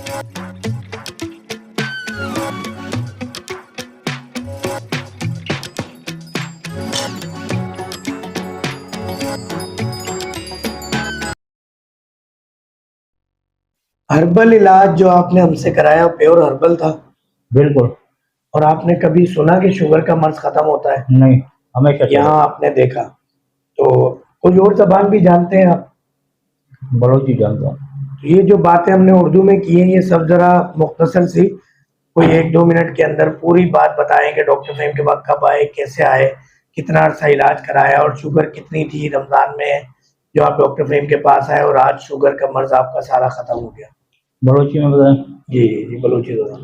Herbal इलाज जो आपने हमसे कराया प्योर हर्बल था? बिल्कुल। और आपने कभी सुना कि शुगर का मर्ज खत्म होता है? नहीं, हमेशा चला। यहाँ आपने देखा। तो कोई और जबान भी जानते हैं आप? बलोची जानता हूँ। तो ये जो बातें हमने उर्दू में की हैं, ये सब जरा मुख्तसर सी कोई 1-2 मिनट के अंदर पूरी बात बताएं कि डॉक्टर फहीम के पास कब आए, कैसे आए, कितना अर्सा इलाज कराया और शुगर कितनी थी रमजान में जो आप डॉक्टर फहीम के पास आए और आज शुगर का मर्ज आपका सारा खत्म हो गया? बलोची में बताएं। जी बलूची जबान।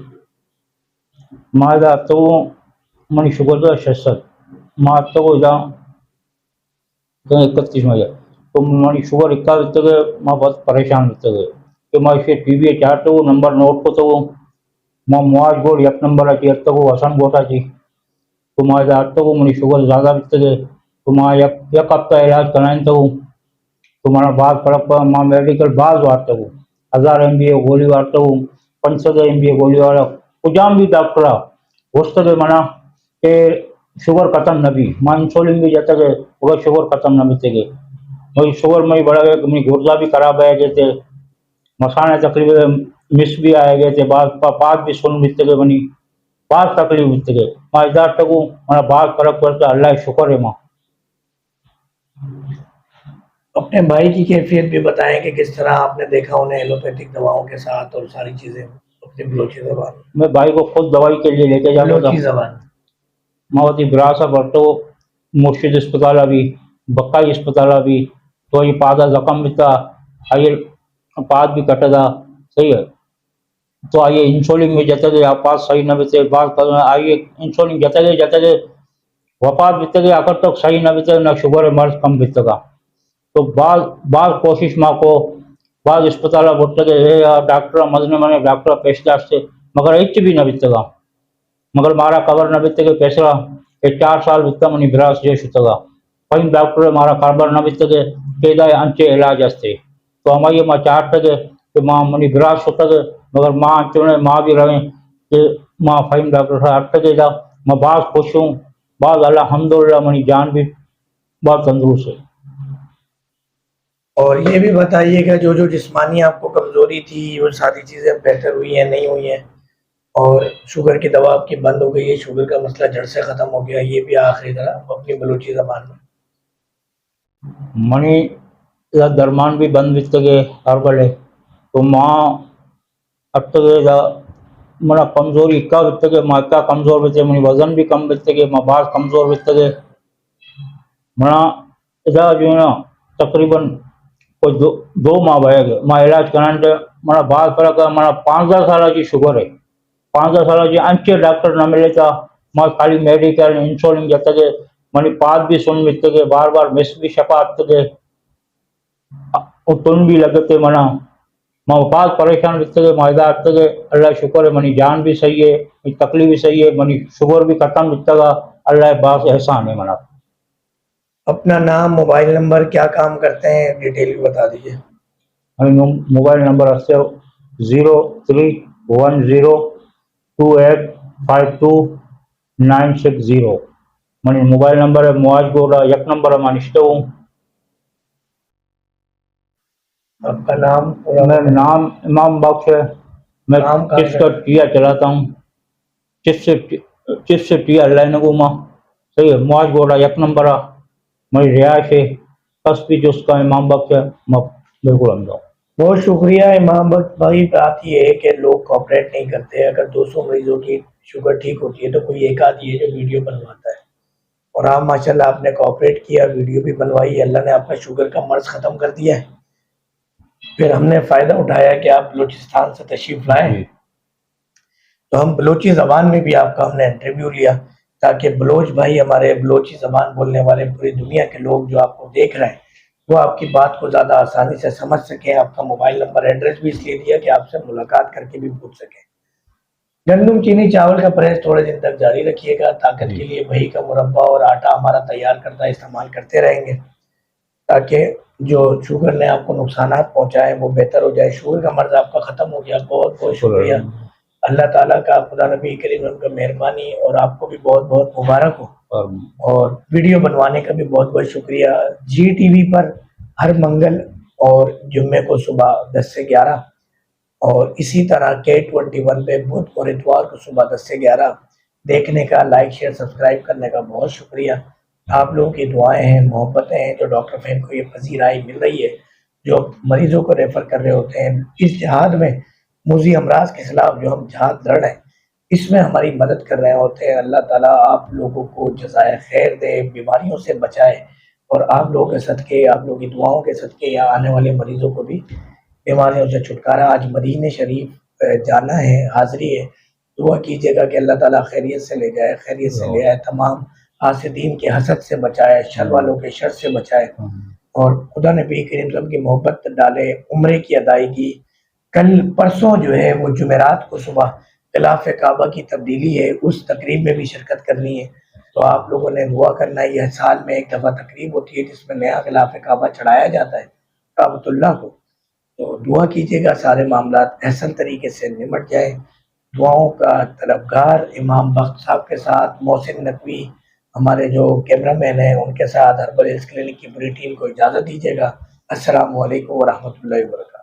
मादा तो मनी शुगर का 66 माँ तो जा 31 में तो मनी शुगर इक्का वित्तगे माँ बहुत परेशान वित्तगे कि माँ इसे टीवी चार तो नंबर नोट को तो माँ मुआज गोल एक नंबर आती है तो हसन गोटा थी तो माँ जा तो मनी शुगर ज़्यादा वित्तगे तो माँ एक हफ्ता इलाज कराएं तो तुम्हारा बाल फर्क पर माँ मेडिकल बाल वार्ता हूँ 1000 MBA गोली वार्ता हूँ 500 MBA गोली वाला कुजाम भी डॉक्टर वस्तु मना के शुगर खत्म न भी माँ इंसुलिन भी जाता गए वो शुगर खत्म न बीते गए वही शुगर में बढ़ा गया मेरी गुर्दा भी खराब आए गए थे मसाने तकरीबन मिस भी आए गए थे बात भी सुन बीते गए बनी बात तकलीफ बीते गए माँ इधर तक हमारा बाल फर्क पड़ता अल्लाह शुक्र है माँ। अपने भाई की कैफियत भी बताएं कि किस तरह आपने देखा उन्हें एलोपैथिक दवाओं के साथ और सारी चीजें अपनी बलोची जबान में। मैं भाई को खुद दवाई के लिए लेके जाता था बलोची जबान मावती ब्रासा भरतो मुर्शिद अस्पताल अभी बक्काई अस्पताल अभी तो ये पादा जख्म भी था आइए पाद भी कटा था सही है तो आइए इंसुलिन में जते गए आपात सही न बीते बात आइए इंसुलिन जते गए वफात बीते गए आकर तक सही न बीते न शुगर मर्ज कम बीतेगा तो बाल बाल कोशिश माँ को बाल अस्पताल बोलते गए डॉक्टर मजने मने डॉक्टर पेशदार से मगर इच भी न बीतेगा मगर मारा कवर न बीते पैसा ये 4 साल बीतता मनी ब्रास जे सुतगा कई डॉक्टर मारा खबर न बीते केदा अंचे इलाज असते तो हमारी माँ 4 टके कि माँ मनी ब्रास सुतगे मगर माँ चुने माँ भी रहे कि माँ फहीम डॉक्टर साहब 8 टके जा मैं बात खुश हूँ बात अल्हम्दुलिल्लाह मनी जान भी बहुत तंदुरुस्त है। और ये भी बताइएगा जो जो जिस्मानी आपको कमजोरी थी वो सारी चीजें बेहतर हुई हैं नहीं हुई हैं और शुगर की दवा आपकी बंद हो गई है, शुगर का मसला जड़ से खत्म हो गया, ये भी आखिरी तरह अपनी बलूची जबान में। मनी या दरमान भी बंद बितगे हर बले तो माँ अब तक मना कमजोरी का बितगे माँ का कमजोर बिते मनी वजन भी कम बितगे माँ बात कमजोर बितगे मना इधर जो है ना तकरीबन कोई दो माह बहेगे माँ इलाज कराने मना बात फर्क है मना 5-10 साल की शुगर है 5-10 साल की अंचे डॉक्टर न मिले था माँ खाली मेडिकल इंसुलिन जते गए मनी पाद भी सुन बित गए बार बार मिस भी शफात गए तुन भी लगे थे मना माँ बात परेशान बित गए मायदा आते गए अल्लाह शुक्र है मनी जान भी सही है तकलीफ भी सही है मनी शुगर भी खत्म बितगा अल्लाह बास एहसान है मना। अपना नाम मोबाइल नंबर क्या काम करते हैं डिटेल भी बता दीजिए। मोबाइल नंबर है 03102852 मनी मोबाइल नंबर है मुआज गोरा एक नंबर है मानिश्ते हूँ। आपका नाम मैं नाम इमाम बख्श है मैं नाम चिप्स का टिया चलाता हूँ चिप्स से टिया लाइन घूमा सही है मुआज गोरा एक नंबर है मेरी रिहायश है बस भी जो उसका इमाम बख्श है मैं बिल्कुल समझाऊँ। बहुत शुक्रिया इमाम बख्श भाई। बात ये है कि लोग कोऑपरेट नहीं करते। अगर 200 मरीजों की शुगर ठीक होती है तो कोई एक आदमी है जो वीडियो बनवाता है और आप माशाल्लाह आपने कोऑपरेट किया, वीडियो भी बनवाई, अल्लाह ने आपका शुगर का मर्ज खत्म कर दिया है। फिर हमने फ़ायदा उठाया कि आप बलूचिस्तान से तशरीफ़ लाए तो हम बलोची ज़बान में भी आपका हमने इंटरव्यू लिया ताकि बलोच भाई हमारे बलोची ज़बान बोलने वाले पूरी दुनिया के लोग जो आपको देख रहे हैं वो आपकी बात को ज़्यादा आसानी से समझ सकें। आपका मोबाइल नंबर एड्रेस भी इसलिए दिया कि आपसे मुलाकात करके भी पूछ सकें। गंदम चीनी चावल का परहेज थोड़े दिन तक जारी रखिएगा। ताकत के लिए वही का मुरब्बा और आटा हमारा तैयार करता इस्तेमाल करते रहेंगे ताकि जो शुगर ने आपको नुकसानात पहुँचाए वो बेहतर हो जाए, शुगर का मर्ज़ आपका ख़त्म हो गया। बहुत-बहुत शुक्रिया। अल्लाह ताला का, खुदा नबी करीम उनका मेहरबानी, और आपको भी बहुत-बहुत मुबारक हो। और वीडियो बनवाने का भी बहुत-बहुत शुक्रिया। जी टीवी पर हर मंगल और जुम्मे को सुबह 10 से 11, और इसी तरह K21 पे बुध और इतवार को सुबह 10 से 11 देखने का, लाइक, शेयर, सब्सक्राइब करने का बहुत शुक्रिया। आप लोगों की दुआएँ हैं, मोहब्बतें हैं, जो डॉक्टर फ़हीम को ये पज़ीराई मिल रही है, जो मरीज़ों को रेफ़र कर रहे होते हैं, इस जिहाद में मुज़ी अमराज़ के खिलाफ़ जो हम जिहाद लड़ रहे हैं, इसमें हमारी मदद कर रहे होते हैं। अल्लाह ताला आप लोगों को जज़ाए खैर दे, बीमारियों से बचाए, और आप लोगों के सदक़े, आप लोगों की दुआओं के सदक़े यहाँ आने वाले मरीज़ों को भी बीमारियों से छुटकारा। आज मदीने शरीफ जाना है, हाज़िरी है। दुआ कीजिएगा कि अल्लाह ताला खैरियत से ले जाए, खैरियत से ले आए, तमाम हासिदीन के हसद से बचाए, शर वालों के शर से बचाए, और खुदा नबी करीम सल्लल्लाहु अलैहि वसल्लम की मोहब्बत डाले। उम्रे की अदायगी कल परसों जो है वो जुमेरात को सुबह गिलाफ़ काबा की तब्दीली है, उस तकरीब में भी शिरकत करनी है। तो आप लोगों ने दुआ करना है। यह साल में एक दफ़ा तकरीब होती है जिसमें नया गिलाफ़ काबा चढ़ाया जाता है काबतुल्लाह को। तो दुआ कीजिएगा सारे मामलात अहसन तरीके से निमट जाए। दुआओं का तलबगार इमाम बख्त साहब के साथ मोहसिन नकवी, हमारे जो कैमरामैन हैं, उनके साथ हर्बल हेल्थ क्लिनिक की पूरी टीम को इजाज़त दीजिएगा। अस्सलामु अलैकुम व रहमतुल्लाहि व बरकातहू।